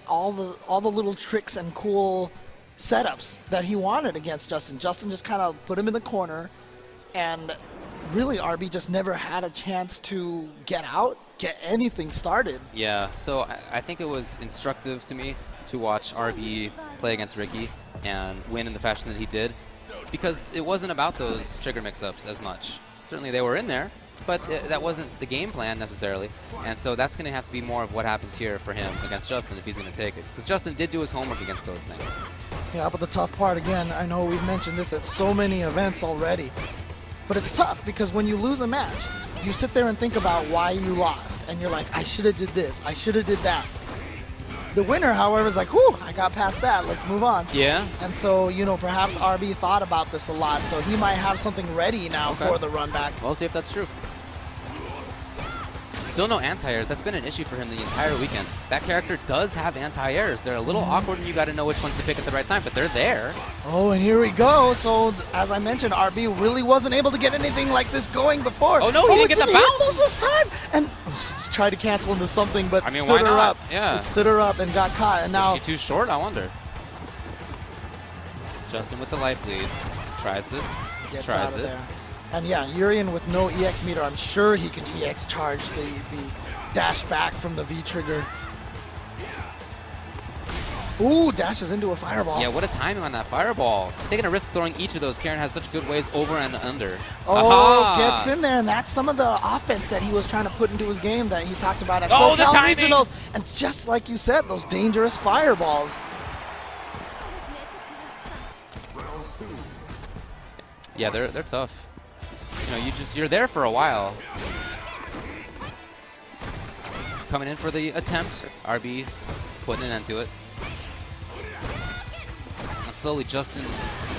all the little tricks and cool setups that he wanted against Justin. Justin just kind of put him in the corner, and really RB just never had a chance to get out, get anything started. Yeah, so I think it was instructive to me to watch RB play against Ricky and win in the fashion that he did, because it wasn't about those trigger mix-ups as much. Certainly they were in there, but that wasn't the game plan necessarily, and so that's going to have to be more of what happens here for him against Justin if he's going to take it, because Justin did do his homework against those things. Yeah, but the tough part, again, I know we've mentioned this at so many events already, but it's tough because when you lose a match, you sit there and think about why you lost, and you're like, I should have did this, I should have did that. The winner, however, is like, whew, I got past that, let's move on. Yeah. And so, you know, perhaps RB thought about this a lot, so he might have something ready now for the run back. We'll see if that's true. Still no anti-airs. That's been an issue for him the entire weekend. That character does have anti-airs. They're a little awkward, and you got to know which ones to pick at the right time, but they're there. Oh, and here we go. So, as I mentioned, RB really wasn't able to get anything like this going before. Oh, no, he didn't get the bounce. Most of the time. And tried to cancel into something, but stood her up. Yeah. It stood her up and got caught. And now, is she too short? I wonder. Justin with the life lead. Tries it. Gets out of there. And yeah, Urien with no EX meter, I'm sure he can EX charge the dash back from the V-trigger. Ooh, dashes into a fireball. Yeah, what a timing on that fireball. Taking a risk throwing each of those. Karin has such good ways over and under. Oh, gets in there, and that's some of the offense that he was trying to put into his game that he talked about at SoCal Regionals. And just like you said, those dangerous fireballs. Yeah, they're tough. You know, you're there for a while. Coming in for the attempt. RB putting an end to it. And slowly Justin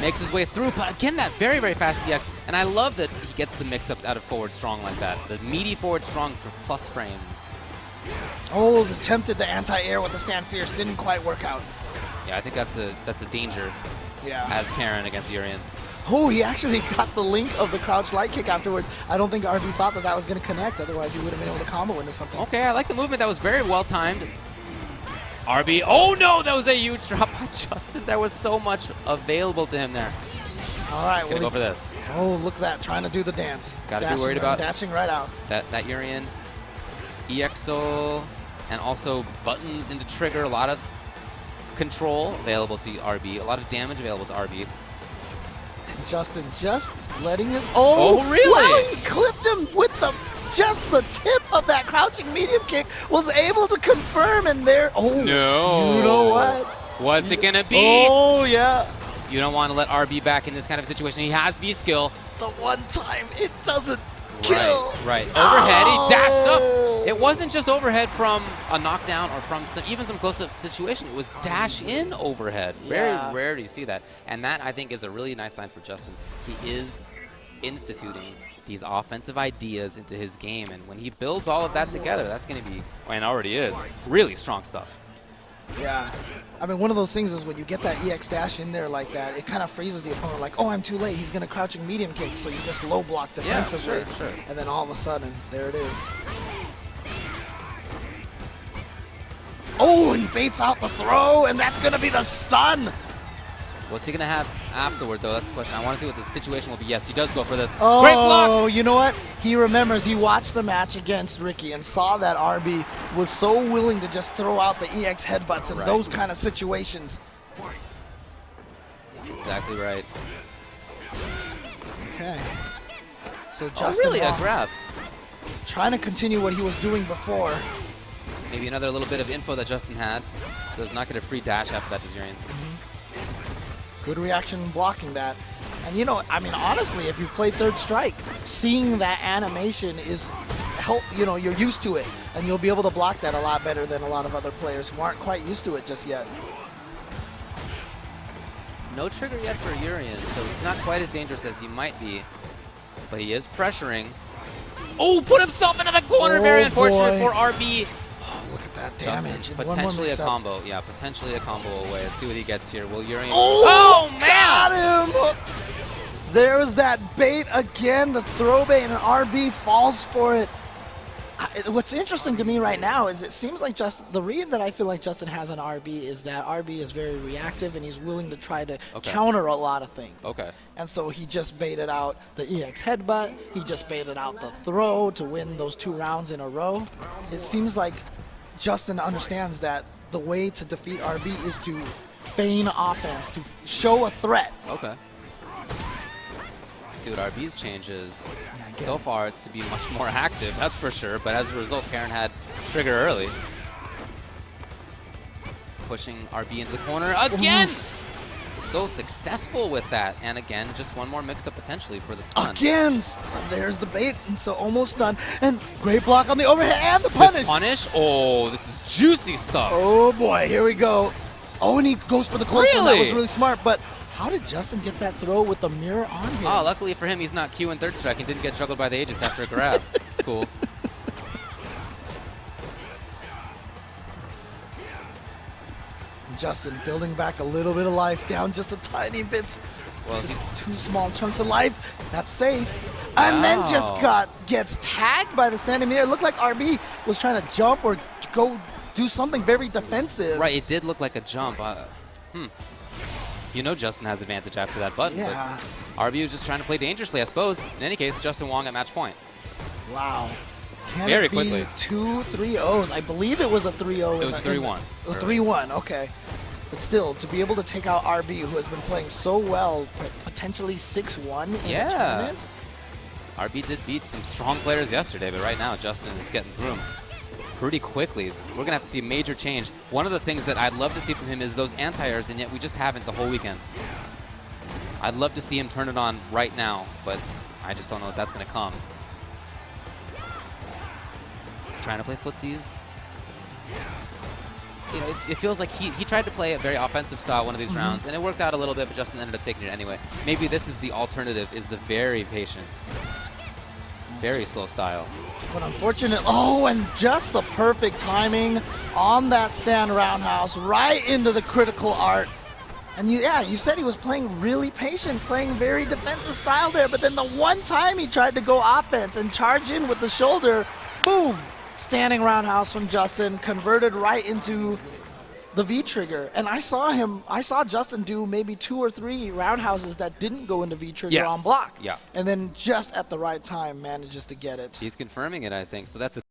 makes his way through, but again, that very, very fast EX. And I love that he gets the mix-ups out of forward strong like that. The meaty forward strong for plus frames. Oh, attempted the anti-air with the stand fierce. Didn't quite work out. Yeah, I think that's a danger. Yeah. As Karin against Urien. Oh, he actually got the link of the crouch light kick afterwards. I don't think RB thought that was going to connect. Otherwise, he would have been able to combo into something. Okay, I like the movement. That was very well timed. RB, oh no, that was a huge drop by Justin. There was so much available to him there. All right, he's going to go for this. Oh, look at that, trying to do the dance. Got to be worried about dashing right out. That Urien EXO and also buttons into trigger. A lot of control available to RB. A lot of damage available to RB. Justin just letting his... Oh, really? Wow, he clipped him with just the tip of that crouching medium kick. Was able to confirm, and there... Oh, no. You know what? What's it going to be? Oh, yeah. You don't want to let RB back in this kind of situation. He has V-skill. The one time it doesn't kill. Right. Overhead, he dashed up. It wasn't just overhead from a knockdown or from even some close-up situation. It was dash-in overhead. Very rare do you see that. And that, I think, is a really nice sign for Justin. He is instituting these offensive ideas into his game. And when he builds all of that together, that's going to be, and already is, really strong stuff. Yeah. I mean, one of those things is when you get that EX dash in there like that, it kind of freezes the opponent like, oh, I'm too late. He's going to crouching medium kick. So you just low block defensively. Yeah, sure. And then all of a sudden, there it is. Oh, and baits out the throw, and that's going to be the stun. What's he going to have afterward, though? That's the question. I want to see what the situation will be. Yes, he does go for this. Oh, great block! Oh, you know what? He remembers he watched the match against Ricky and saw that RB was so willing to just throw out the EX headbutts in those kind of situations. Exactly right. Okay. So Justin really? A grab. Trying to continue what he was doing before. Maybe another little bit of info that Justin had. Does not get a free dash after that, does Urien. Good reaction blocking that. And you know, I mean, honestly, if you've played Third Strike, seeing that animation is you know, you're used to it. And you'll be able to block that a lot better than a lot of other players who aren't quite used to it just yet. No trigger yet for Urien, so he's not quite as dangerous as he might be. But he is pressuring. Oh, put himself into the corner. Very unfortunate for RB. Look at that damage. Potentially a combo. Yeah, potentially a combo away. Let's see what he gets here. Will Urien... Oh, man! Got him! There's that bait again, the throw bait, and RB falls for it. What's interesting to me right now is it seems like the read that I feel like Justin has on RB is that RB is very reactive and he's willing to try to counter a lot of things. Okay. And so he just baited out the EX headbutt. He just baited out the throw to win those 2 rounds in a row. It seems like Justin understands that the way to defeat RB is to feign offense, to show a threat. Okay. See what RB's change is. Yeah, so far, it's to be much more active, that's for sure. But as a result, Karin had trigger early. Pushing RB into the corner again! Oof. So successful with that. And again, just one more mix-up potentially for the stun. Again! There's the bait, and so almost done. And great block on the overhead and the punish. This punish? Oh, this is juicy stuff. Oh boy, here we go. Oh, and he goes for the close one. That was Really? really smart. But how did Justin get that throw with the mirror on him? Oh, luckily for him, he's not Q in 3rd strike. He didn't get juggled by the Aegis after a grab. It's cool. Justin building back a little bit of life, down just a tiny bit. Well, Just 2 small chunks of life. That's safe. And then just gets tagged by the standing meter. It looked like RB was trying to jump or go do something very defensive. right, it did look like a jump. You know Justin has advantage after that button. Yeah. But RB was just trying to play dangerously, I suppose. In any case, Justin Wong at match point. Wow. Can Very it be quickly. 2 3-0s? I believe it was a 3-0. It was 3-1. 3-1, okay. But still, to be able to take out RB, who has been playing so well, potentially 6-1 in the tournament. RB did beat some strong players yesterday, but right now Justin is getting through them pretty quickly. We're going to have to see a major change. One of the things that I'd love to see from him is those anti-airs, and yet we just haven't the whole weekend. I'd love to see him turn it on right now, but I just don't know if that's going to come. Trying to play footsies. You know, it feels like he tried to play a very offensive style one of these rounds, and it worked out a little bit, but Justin ended up taking it anyway. Maybe this is the alternative, is the very patient, very slow style. But unfortunate. Oh, and just the perfect timing on that stand roundhouse, right into the critical art. And you said he was playing really patient, playing very defensive style there, but then the one time he tried to go offense and charge in with the shoulder, boom! Standing roundhouse from Justin, converted right into the V trigger. And I saw Justin do maybe 2 or 3 roundhouses that didn't go into V trigger on block. Yeah. And then just at the right time manages to get it. He's confirming it, I think. So that's a